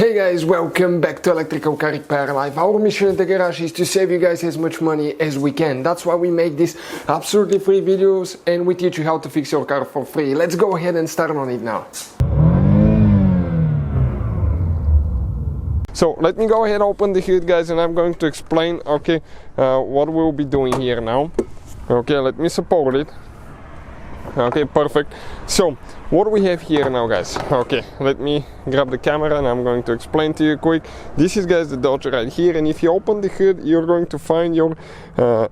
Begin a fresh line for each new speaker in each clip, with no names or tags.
Hey guys, welcome back to Electrical Car Repair Live. Our mission in the garage is to save you guys as much money as we can. That's why we make these absolutely free videos and we teach you how to fix your car for free. Let's go ahead and start on it now. So let me go ahead, open the hood guys, and I'm going to explain what we'll be doing here now. Okay, let me support it. Okay, perfect. So what we have here now guys, okay, let me grab the camera and I'm going to explain to you quick. This is guys the Dodge right here, and if you open the hood you're going to find your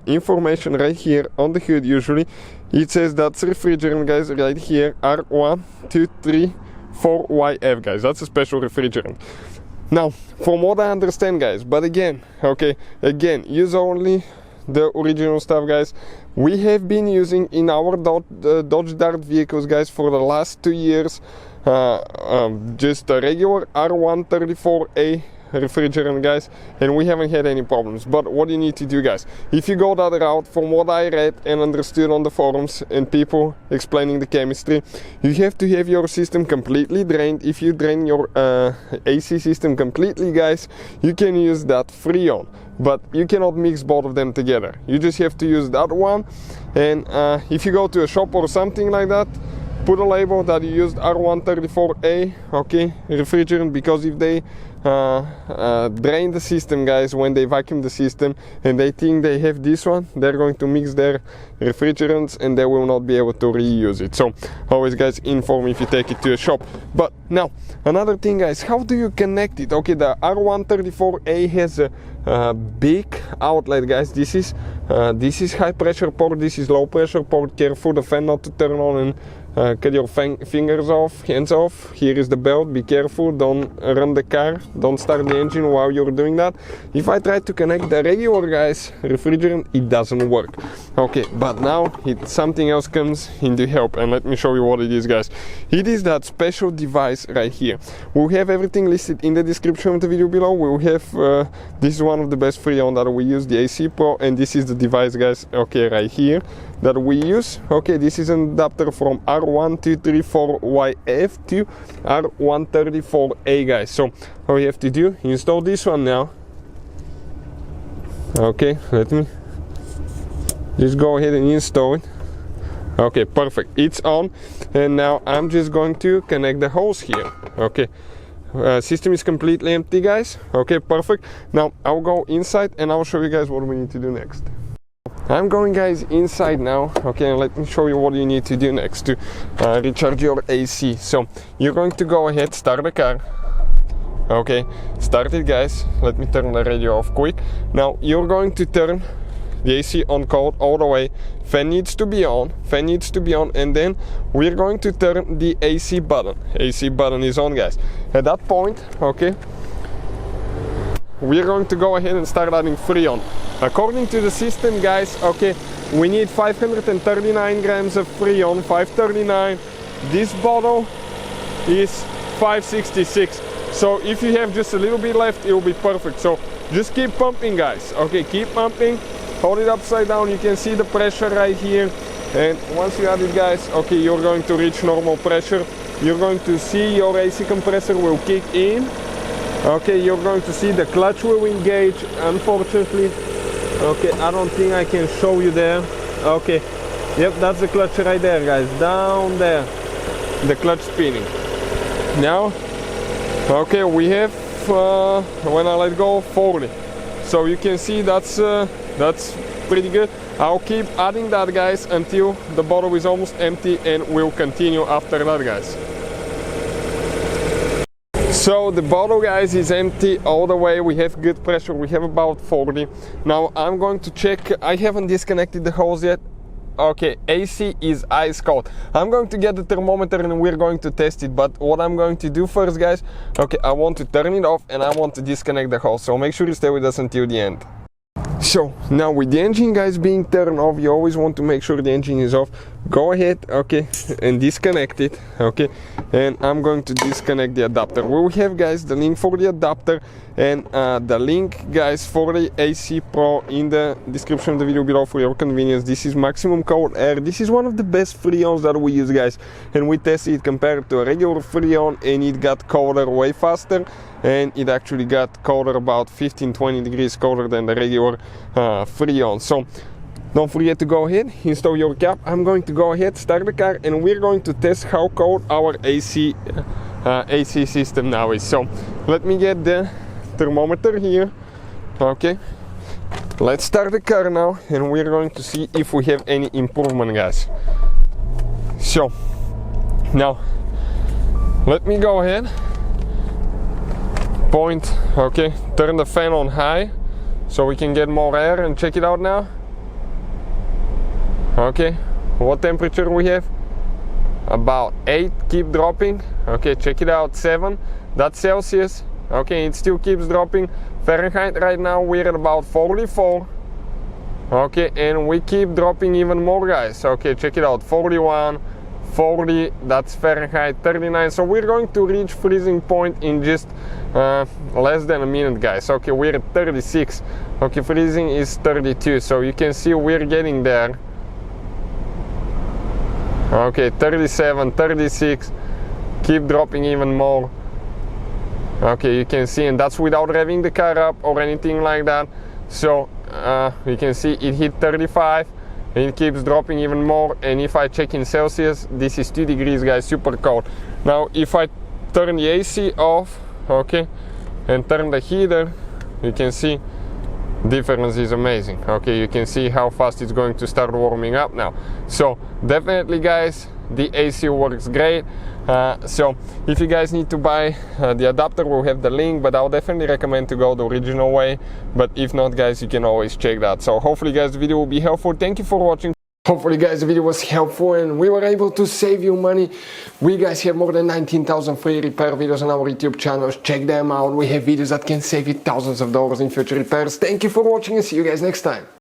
information right here on the hood. Usually it says that's refrigerant guys right here, R1234YF guys, that's a special refrigerant. Now from what I understand guys, but again, use only the original stuff guys. We have been using in our Dodge Dart vehicles guys for the last 2 years just a regular R134A refrigerant guys, and we haven't had any problems. But what you need to do guys, if you go that route, from what I read and understood on the forums and people explaining the chemistry, you have to have your system completely drained. If you drain your AC system completely guys, you can use that Freon, but you cannot mix both of them together. You just have to use that one. And if you go to a shop or something like that, put a label that you used R134A refrigerant, because if they drain the system guys, when they vacuum the system and they think they have this one, they're going to mix their refrigerants and they will not be able to reuse it. So always guys, inform if you take it to a shop. But now another thing guys, how do you connect it? Okay, the R134A has a big outlet guys. This is high pressure port, this is low pressure port. Careful the fan not to turn on and cut your fingers off, hands off. Here is the belt, be careful, don't run the car, don't start the engine while you're doing that. If I try to connect the regular guys refrigerant, it doesn't work. Okay, but now something else comes into help, and let me show you what it is guys. It is that special device right here. We'll have everything listed in the description of the video below. We'll have this is one of the best Freon that we use, the AC Pro, and this is the device guys, okay, right here that we use. Okay, this is an adapter from R1234YF to R134A guys. So all you have to do, install this one now. Okay, let me just go ahead and install it. Okay, perfect, it's on. And now I'm just going to connect the hose here. Okay, system is completely empty guys. Okay, perfect. Now I'll go inside and I'll show you guys what we need to do next. I'm going guys inside now, okay, and let me show you what you need to do next to recharge your AC. So you're going to go ahead, start the car. Okay, start it guys. Let me turn the radio off quick. Now you're going to turn the AC on cold all the way. Fan needs to be on, and then we're going to turn the AC button. AC button is on guys. At that point, okay, we're going to go ahead and start adding Freon. According to the system guys, okay, we need 539 grams of Freon, 539. This bottle is 566. So if you have just a little bit left, it will be perfect. So just keep pumping guys, okay, keep pumping. Hold it upside down, you can see the pressure right here. And once you add it guys, okay, you're going to reach normal pressure. You're going to see your AC compressor will kick in. Okay, you're going to see the clutch will engage, unfortunately. Okay, I don't think I can show you there. Okay, yep, that's the clutch right there guys, down there, the clutch spinning. Now, okay, we have, when I let go, 40. So you can see that's pretty good. I'll keep adding that guys until the bottle is almost empty, and we'll continue after that guys. So the bottle guys is empty all the way. We have good pressure, we have about 40. Now I'm going to check, I haven't disconnected the hose yet. Okay, AC is ice cold. I'm going to get the thermometer and we're going to test it, but what I'm going to do first guys, okay, I want to turn it off and I want to disconnect the hose, so make sure you stay with us until the end. So now with the engine guys being turned off, you always want to make sure the engine is off. go ahead, okay, and disconnect it, okay, and I'm going to disconnect the adapter. We will have, guys, the link for the adapter and the link, guys, for the AC Pro in the description of the video below for your convenience. This is maximum cold air. This is one of the best Freons that we use, guys, and we tested it compared to a regular Freon, and it got colder way faster, and it actually got colder about 15-20 degrees colder than the regular Freon. So don't forget to go ahead, install your cap. I'm going to go ahead, start the car, and we're going to test how cold our AC system now is. So let me get the thermometer here. Okay, let's start the car now, and we're going to see if we have any improvement, guys. So now let me go ahead, point, okay, turn the fan on high so we can get more air, and check it out now. Okay, what temperature we have? About 8, keep dropping. Okay, check it out, 7, that's Celsius. Okay, it still keeps dropping. Fahrenheit right now we're at about 44. Okay, and we keep dropping even more, guys. Okay, check it out, 41, 40, that's Fahrenheit, 39. So we're going to reach freezing point in just less than a minute, guys. Okay, we're at 36. Okay, freezing is 32, so you can see we're getting there. Okay, 37, 36, keep dropping even more. Okay, you can see, and that's without revving the car up or anything like that. So you can see it hit 35, and it keeps dropping even more. And if I check in Celsius, this is 2 degrees, guys, super cold. Now if I turn the AC off, okay, and turn the heater, you can see difference is amazing. Okay, you can see how fast it's going to start warming up now. So definitely, guys, the AC works great. So if you guys need to buy the adapter, we'll have the link, but I'll definitely recommend to go the original way. But if not, guys, you can always check that. So hopefully, guys, the video will be helpful. Thank you for watching. Hopefully, guys, the video was helpful and we were able to save you money. We, guys, have more than 19,000 free repair videos on our YouTube channels. Check them out. We have videos that can save you thousands of dollars in future repairs. Thank you for watching and see you guys next time.